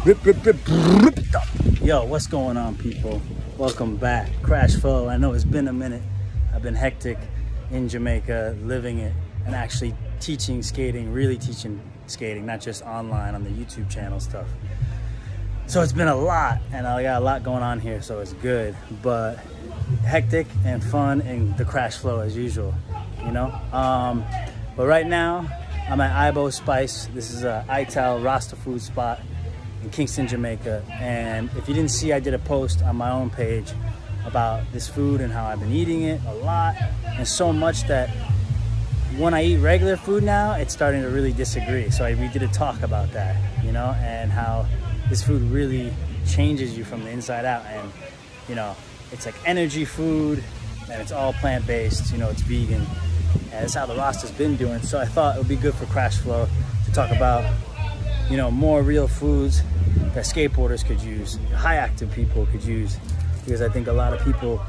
Yo, what's going on, people? Welcome back. Crash Flow. I know it's been a minute. I've been hectic in Jamaica, living it, and actually teaching skating, really teaching skating, not just online on the YouTube channel stuff. So it's been a lot, and I got a lot going on here, so it's good, but hectic and fun and the Crash Flow as usual, you know? But right now, I'm at Ibo Spice. This is a Untitled Rasta food spot in Kingston, Jamaica. And if you didn't see, I did a post on my own page about this food and how I've been eating it a lot, and so much that when I eat regular food now, it's starting to really disagree. So we did a talk about that, you know, and how this food really changes you from the inside out. And, you know, it's like energy food, and it's all plant-based, you know, it's vegan. And that's how the Rasta's been doing. So I thought it would be good for Crash Flow to talk about, you know, more real foods that skateboarders could use, high active people could use, because I think a lot of people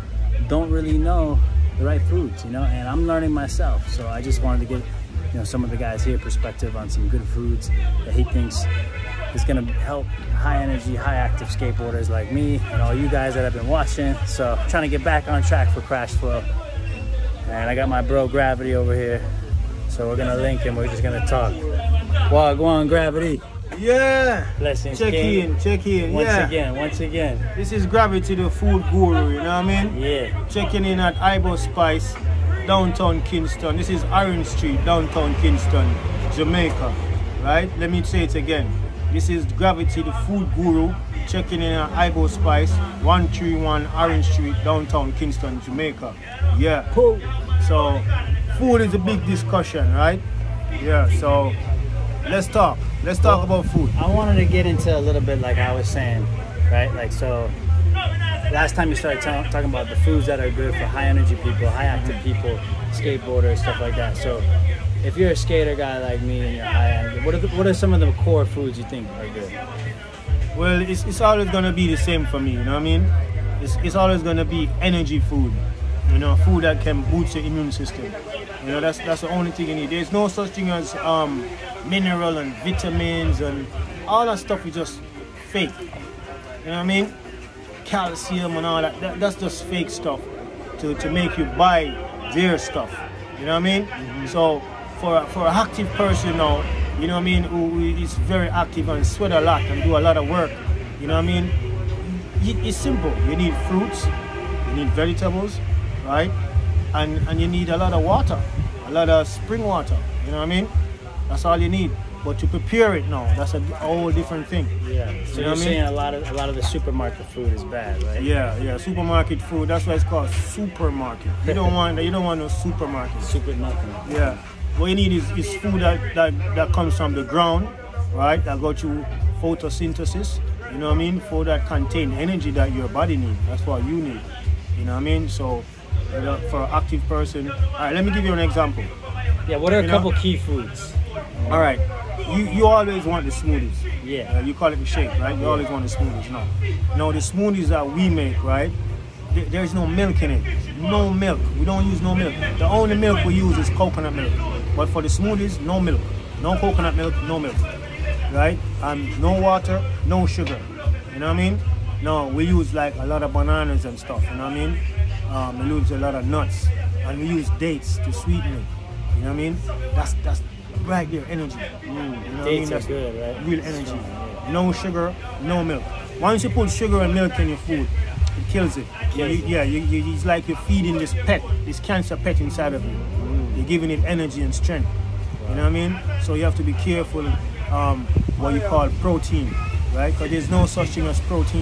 don't really know the right foods, you know, and I'm learning myself. So I just wanted to get, you know, some of the guys here perspective on some good foods that he thinks is gonna help high energy, high active skateboarders like me and all you guys that have been watching. So I'm trying to get back on track for Crash Flow. And I got my bro Gravity over here. So we're gonna link and we're just gonna talk. Wow, go on, Gravity. Yeah. Blessings. Check in. Once again. This is Gravity, the food guru, you know what I mean? Yeah. Checking in at Ibo Spice, downtown Kingston. This is Orange Street, downtown Kingston, Jamaica. Right? Let me say it again. This is Gravity, the food guru, checking in at Ibo Spice, 131 Orange Street, downtown Kingston, Jamaica. Yeah. Cool. So, food is a big discussion, right? Yeah, so let's talk. Let's talk about food. I wanted to get into a little bit like I was saying, right? Like, so last time you started talking about the foods that are good for high energy people, high active people, skateboarders, stuff like that. So if you're a skater guy like me and you're high end, what are some of the core foods you think are good? Well, it's always going to be the same for me, you know what I mean? It's always going to be energy food, you know, food that can boost your immune system. You know, that's the only thing you need. There's no such thing as mineral and vitamins and all that stuff is just fake. You know what I mean? Calcium and all that, that's just fake stuff to make you buy their stuff. You know what I mean? Mm-hmm. So for an active person now, you know what I mean, who is very active and sweat a lot and do a lot of work, you know what I mean? It's simple. You need fruits, you need vegetables, right? And you need a lot of water, a lot of spring water, you know what I mean? That's all you need. But to prepare it now, that's a whole different thing. Yeah. So you're saying a lot of the supermarket food is bad, right? Yeah. Supermarket food. That's why it's called supermarket. You don't want no supermarket. Super nothing. Yeah. What you need is food that comes from the ground, right? That go through photosynthesis. You know what I mean? Food that contain energy that your body needs. That's what you need. You know what I mean? So for an active person, all right. Let me give you an example. Yeah. What are a couple key foods? All right. You always want the smoothies. Yeah. You call it the shake, right? You always want the smoothies. No, the smoothies that we make, right? There's no milk in it. No milk. We don't use no milk. The only milk we use is coconut milk. But for the smoothies, no milk. No coconut milk, no milk. Right? No water, no sugar. You know what I mean? No, we use like a lot of bananas and stuff. You know what I mean? We use a lot of nuts. And we use dates to sweeten it. You know what I mean? That's right there, energy. You know dates what I mean? That's good, right? Real energy. No sugar, no milk. Once you put sugar and milk in your food, it kills it. It's like you're feeding this pet, this cancer pet inside of you. You're giving it energy and strength. You know what I mean? So you have to be careful what you call protein, right? Because there's no such thing as protein.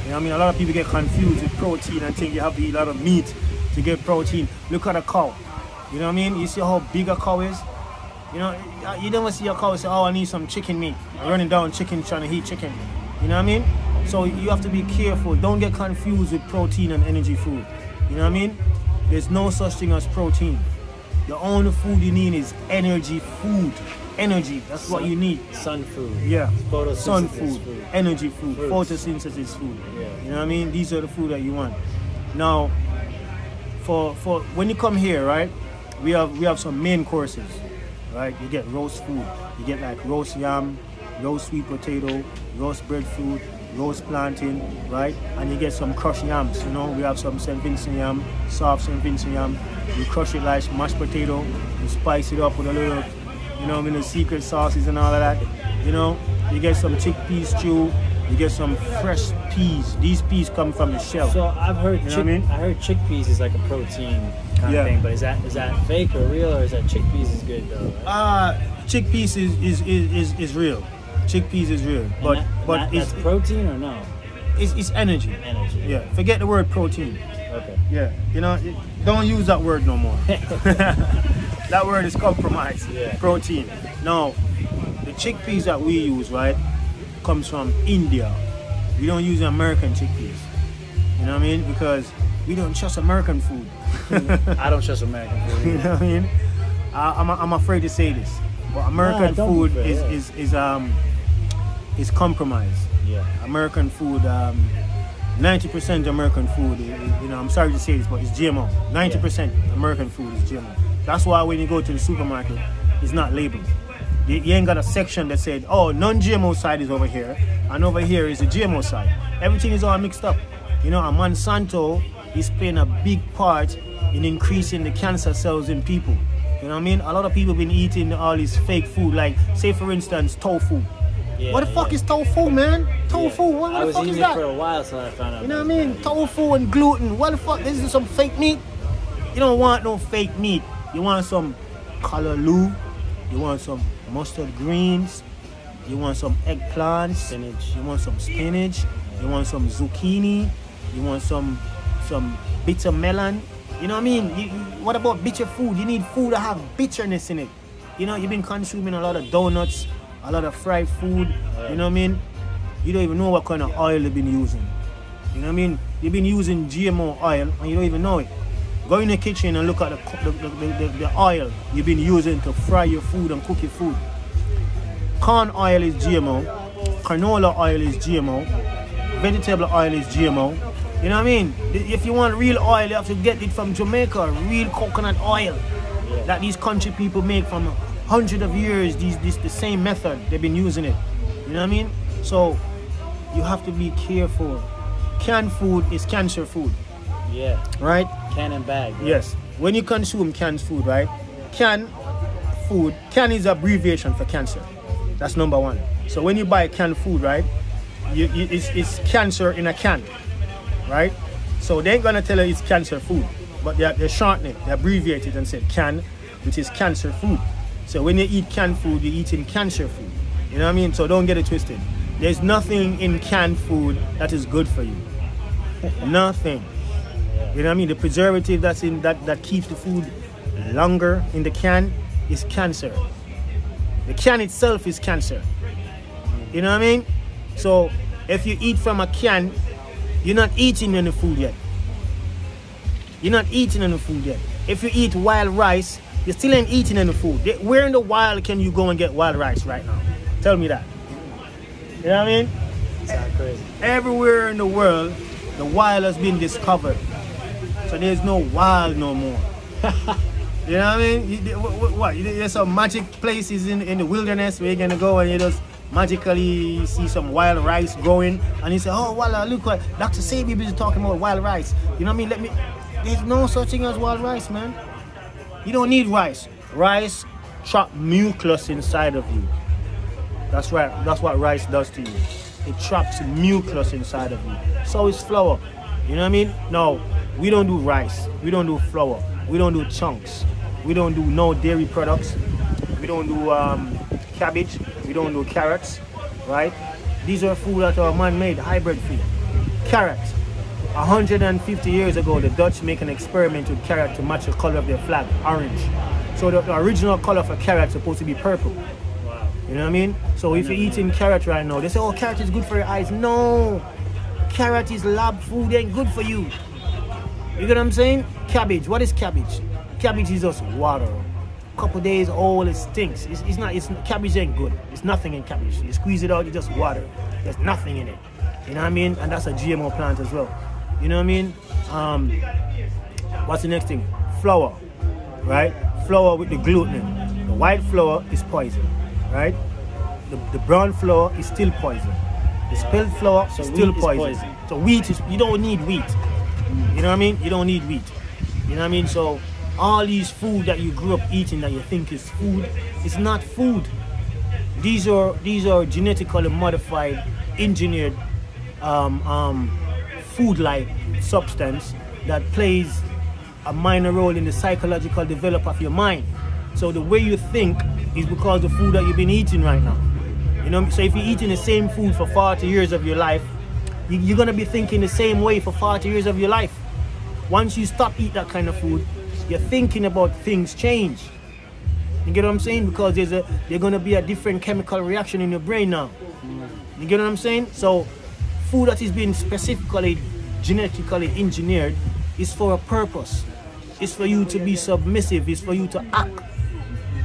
You know what I mean? A lot of people get confused with protein and think you have to eat a lot of meat to get protein. Look at a cow. You know what I mean? You see how big a cow is? You know, you never see a cow say, oh, I need some chicken meat. Running down chicken, trying to eat chicken. You know what I mean? So you have to be careful. Don't get confused with protein and energy food. You know what I mean? There's no such thing as protein. The only food you need is energy food. Energy, that's what you need. Sun food. Yeah. Sun food. Energy food. Fruits. Photosynthesis food. Yeah. You know what I mean? These are the food that you want. Now, for when you come here, right? We have some main courses, right? You get roast food. You get like roast yam, roast sweet potato, roast breadfruit, roast plantain, right? And you get some crushed yams, you know. We have some St. Vincent yam, soft St. Vincent yam. You crush it like mashed potato, you spice it up with a little, you know, the secret sauces and all of that, you know. You get some chickpea stew, you get some fresh peas. These peas come from the shell. So I've heard, you know what I mean? I heard chickpeas is like a protein kind of thing, but is that fake or real, or is that chickpeas is good though? Right? Chickpeas is real. Chickpeas is real, but that's protein or no? It's energy. Energy. Yeah. Forget the word protein. Okay. Yeah. You know, don't use that word no more. That word is compromised. Yeah. Protein. No, the chickpeas that we use, right, comes from India. We don't use American chickpeas. You know what I mean? Because we don't trust American food. I don't trust American food. You know what I mean? I'm afraid to say this, but American food is compromised. Yeah. American food, 90% American food, you know, I'm sorry to say this, but it's GMO. 90% American food is GMO. That's why when you go to the supermarket, it's not labeled. You ain't got a section that said, oh, non-GMO side is over here, and over here is the GMO side. Everything is all mixed up. You know, and Monsanto is playing a big part in increasing the cancer cells in people. You know what I mean? A lot of people have been eating all this fake food, like, say for instance, tofu. Yeah, what the fuck is tofu, man? Tofu, what the fuck is that? I was eating it for a while, so I found out. You know what I mean? Tofu and gluten. What the fuck? This is some fake meat. You don't want no fake meat. You want some callaloo. You want some mustard greens. You want some eggplants. Spinach. You want some spinach. You want some zucchini. You want some bitter melon. You know what I mean? What about bitter food? You need food that have bitterness in it. You know, you've been consuming a lot of donuts, a lot of fried food. You know what I mean? You don't even know what kind of oil they've been using. You know what I mean? You've been using GMO oil and you don't even know it. Go in the kitchen and look at the oil you've been using to fry your food and cook your food. Corn oil is GMO. Canola oil is GMO. Vegetable oil is GMO. You know what I mean? If you want real oil, you have to get it from Jamaica. Real coconut oil that these country people make from hundreds of years. The same method, they've been using it. You know what I mean? So you have to be careful. Canned food is cancer food. Yeah. Right? Can and bag. Right? Yes. When you consume canned food, right? Can is abbreviation for cancer. That's number one. So when you buy canned food, right? It's cancer in a can. Right? So they ain't gonna tell you it's cancer food, but they shorten it, they abbreviate it and say can, which is cancer food. So when you eat canned food, you're eating cancer food. You know what I mean? So don't get it twisted. There's nothing in canned food that is good for you. Nothing. You know what I mean? The preservative that's in that keeps the food longer in the can is cancer. The can itself is cancer. You know what I mean? So if you eat from a can, you're not eating any food yet. You're not eating any food yet. If you eat wild rice, you still ain't eating any food. Where in the wild can you go and get wild rice right now? Tell me that. You know what I mean? Sounds crazy. Everywhere in the world, the wild has been discovered. So there's no wild no more. You know what I mean? What? There's some magic places in the wilderness where you're going to go and you just magically see some wild rice growing and you say, oh, well, look what Dr. Sabi is talking about wild rice. You know what I mean? There's no such thing as wild rice, man. You don't need rice. Rice traps mucus inside of you. That's right. That's what rice does to you. It traps mucus inside of you. So is flour. You know what I mean? No, we don't do rice. We don't do flour. We don't do chunks. We don't do no dairy products. We don't do cabbage. We don't do carrots, right? These are food that are man-made, hybrid food. Carrot. 150 years ago, the Dutch make an experiment with carrot to match the color of their flag, orange. So the original color for carrot is supposed to be purple. Wow. You know what I mean? So if you're eating carrot right now, they say, oh, carrot is good for your eyes. No. Carrot is lab food, it ain't good for you. You get what I'm saying? Cabbage. What is cabbage? Cabbage is just water. Couple days old, it stinks. Cabbage ain't good. There's nothing in cabbage. You squeeze it out, it's just water. There's nothing in it. You know what I mean? And that's a GMO plant as well. You know what I mean? What's the next thing? Flour, right? Flour with the gluten in. The white flour is poison, right? the brown flour is still poison. The spelled flour is still poison. So wheat is, you don't need wheat. You know what I mean? You don't need wheat. You know what I mean? So all these food that you grew up eating that you think is food, it's not food. These are genetically modified, engineered food-like substance that plays a minor role in the psychological development of your mind. So the way you think is because of the food that you've been eating right now. You know, so if you're eating the same food for 40 years of your life, you're gonna be thinking the same way for 40 years of your life. Once you stop eating that kind of food, your thinking about things change. You get what I'm saying? Because there's gonna be a different chemical reaction in your brain now. You get what I'm saying? So food that is being specifically genetically engineered is for a purpose. It's for you to be submissive. It's for you to act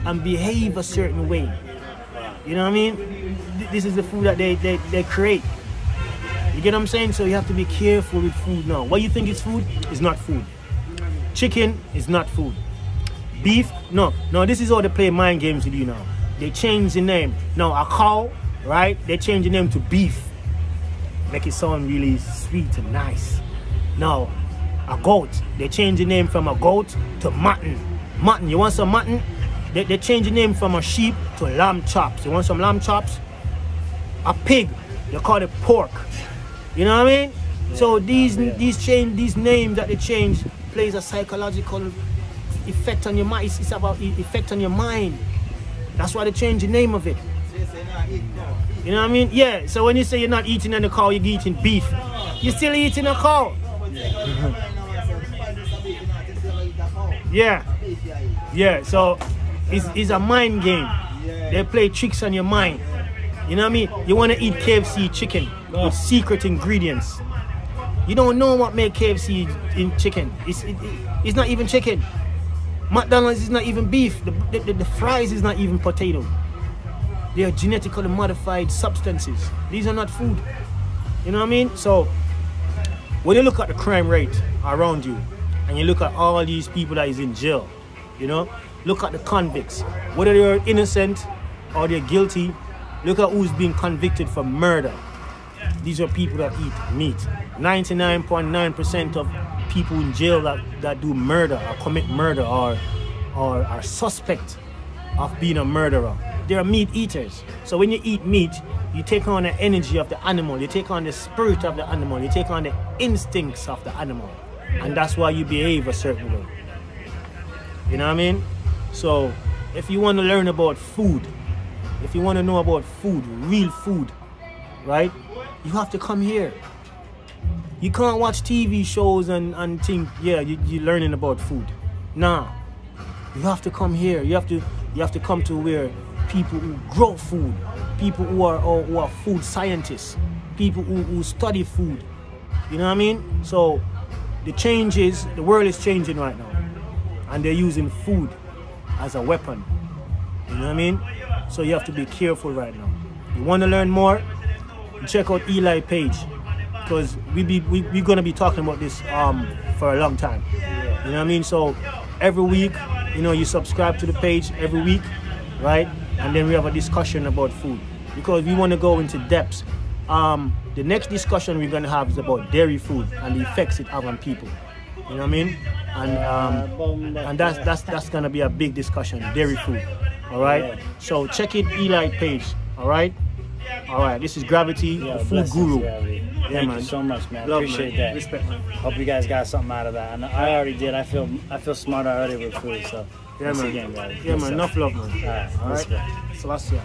and behave a certain way. You know what I mean? This is the food that they create. You get what I'm saying? So you have to be careful with food now. What you think is food is not food. Chicken is not food. Beef, no, this is how they play mind games with you now. They change the name. Now a cow, right? They change the name to beef. Make it sound really sweet and nice. Now, a goat, they change the name from a goat to mutton. Mutton, you want some mutton? They change the name from a sheep to lamb chops. You want some lamb chops? A pig, they call it pork. You know what I mean? Yeah. So these names that they change plays a psychological effect on your mind. It's about effect on your mind. That's why they change the name of it. You know what I mean? Yeah, so when you say you're not eating a cow, you're eating beef. You're still eating a cow. Yeah, so it's a mind game. They play tricks on your mind. You know what I mean? You want to eat KFC chicken with secret ingredients. You don't know what make KFC in chicken. It's not even chicken. McDonald's is not even beef. The fries is not even potato. They are genetically modified substances. These are not food. You know what I mean? So when you look at the crime rate around you and you look at all these people that is in jail, you know, look at the convicts. Whether they're innocent or they're guilty, look at who's being convicted for murder. These are people that eat meat. 99.9% of people in jail that do murder or commit murder or are suspect of being a murderer, they are meat eaters. So when you eat meat, you take on the energy of the animal, you take on the spirit of the animal, you take on the instincts of the animal. And that's why you behave a certain way. You know what I mean? So if you want to learn about food, if you want to know about food, real food, right, you have to come here. You can't watch TV shows and think, yeah, you're learning about food. Nah, you have to come here. You have to come to where people who grow food, people who are food scientists, people who study food. You know what I mean? So the world is changing right now, and they're using food as a weapon. You know what I mean? So you have to be careful right now. You want to learn more? Check out Eli page, because we're gonna be talking about this for a long time. You know what I mean? So every week, you know, you subscribe to the page every week, right? And then we have a discussion about food, because we want to go into depths. The next discussion we're gonna have is about dairy food and the effects it have on people. You know what I mean? And that's gonna be a big discussion, dairy food. All right. So check it, Eli page. All right. All right. This is Gravity, the food guru. Thank you so much, man. Love, Appreciate man. that. Respect, man. Hope you guys got something out of that. I already did. I feel smarter already with food. So Yeah, man. again, guys. Yeah, man. Enough love, man. All right. All right. Celestia.